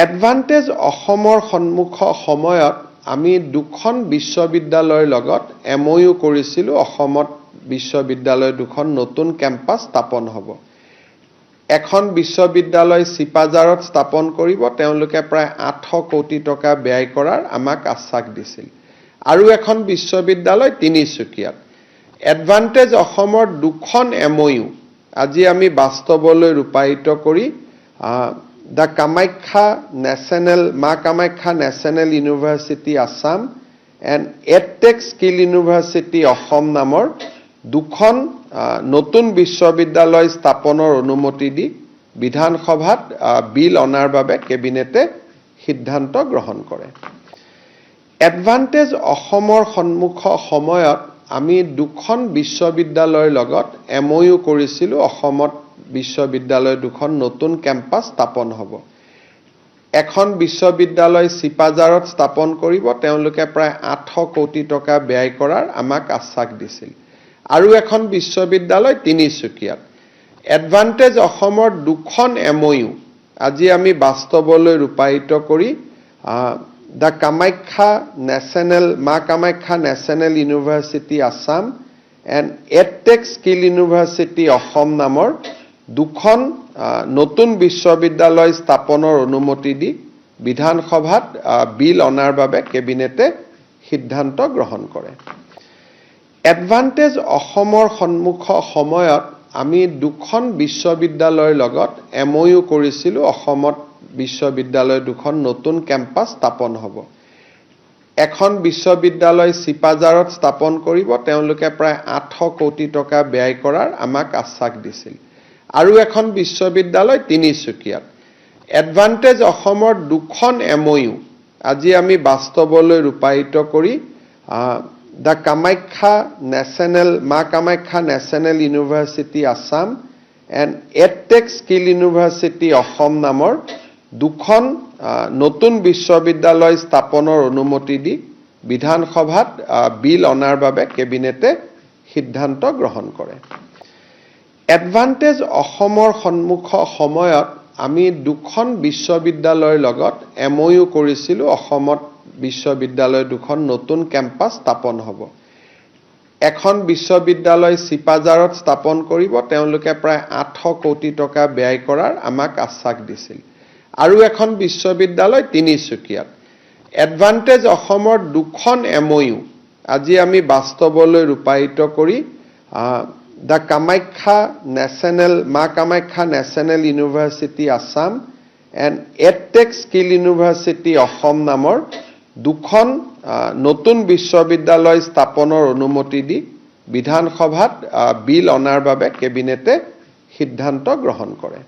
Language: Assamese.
এডভান্টেজ অসমৰ সন্মুখ সময়ত আমি দুখন বিশ্ববিদ্যালয়ৰ লগত এমঅইউ কৰিছিলোঁ। অসমত বিশ্ববিদ্যালয় দুখন নতুন কেম্পাছ স্থাপন হ'ব। এখন বিশ্ববিদ্যালয় চিপাঝাৰত স্থাপন কৰিব, তেওঁলোকে প্ৰায় 800 কোটি টকা ব্যয় কৰাৰ আমাক আশ্বাস দিছিল। আৰু এখন বিশ্ববিদ্যালয় তিনিচুকীয়াত। এডভান্টেজ অসমৰ দুখন এমঅইউ আজি আমি বাস্তৱলৈ ৰূপায়িত কৰি মা Kamakhya national university Assam and edtech skill university Assam নামৰ দুখন নতুন বিশ্ববিদ্যালয় স্থাপনৰ অনুমতি দি বিধানসভাত বিল অনাৰ বাবে কেবিনেটে সিদ্ধান্ত গ্ৰহণ কৰে। এডভান্টেজ অসমৰ সন্মুখ সময়ত আমি দুখন বিশ্ববিদ্যালয়ৰ লগত এমঅইউ কৰিছিলোঁ। অসমত বিশ্ববিদ্যালয় দুখন নতুন কেম্পাছ স্থাপন হ'ব। এখন বিশ্ববিদ্যালয় চিপাঝাৰত স্থাপন কৰিব, তেওঁলোকে প্ৰায় 800 কোটি টকা ব্যয় কৰাৰ আমাক আশ্বাস দিছিল। আৰু এখন বিশ্ববিদ্যালয় তিনিচুকীয়াত। এডভান্টেজ অসমৰ দুখন এমঅইউ আজি আমি বাস্তৱলৈ ৰূপায়িত কৰি মা Kamakhya national university Assam and edtech skill university Assam নামৰ দুখন নতুন বিশ্ববিদ্যালয় স্থাপনৰ অনুমতি দি বিধানসভাত বিল অনাৰ বাবে কেবিনেটে সিদ্ধান্ত গ্ৰহণ কৰে। এডভান্টেজ অসমৰ সন্মুখ সময়ত আমি দুখন বিশ্ববিদ্যালয়ৰ লগত এমঅইউ কৰিছিলোঁ। অসমত বিশ্ববিদ্যালয় দুখন নতুন কেম্পাছ স্থাপন হ'ব। এখন বিশ্ববিদ্যালয় চিপাঝাৰত স্থাপন কৰিব, তেওঁলোকে প্ৰায় 800 কোটি টকা ব্যয় কৰাৰ আমাক আশ্বাস দিছিল। আৰু এখন বিশ্ববিদ্যালয় তিনিচুকীয়াত। এডভান্টেজ অসমৰ দুখন এমঅইউ আজি আমি বাস্তৱলৈ ৰূপায়িত কৰি মা Kamakhya national university Assam and edtech skill university Assam নামৰ দুখন নতুন বিশ্ববিদ্যালয় স্থাপনৰ অনুমতি দি বিধানসভাত বিল অনাৰ বাবে কেবিনেটে সিদ্ধান্ত গ্ৰহণ কৰে। এডভান্টেজ অসমৰ সন্মুখ সময়ত আমি দুখন বিশ্ববিদ্যালয়ৰ লগত এমঅইউ কৰিছিলোঁ। অসমত বিশ্ববিদ্যালয় দুখন নতুন কেম্পাছ স্থাপন হ'ব। এখন বিশ্ববিদ্যালয় চিপাঝাৰত স্থাপন কৰিব, তেওঁলোকে প্ৰায় 800 কোটি টকা ব্যয় কৰাৰ আমাক আশ্বাস দিছিল। আৰু এখন বিশ্ববিদ্যালয় তিনিচুকীয়াত। এডভান্টেজ অসমৰ দুখন এমঅইউ আজি আমি বাস্তৱলৈ ৰূপায়িত কৰি মা Kamakhya national university Assam and edtech skill university Assam নামৰ দুখন নতুন বিশ্ববিদ্যালয় স্থাপনৰ অনুমতি দি বিধানসভাত বিল অনাৰ বাবে কেবিনেটে সিদ্ধান্ত গ্ৰহণ কৰে।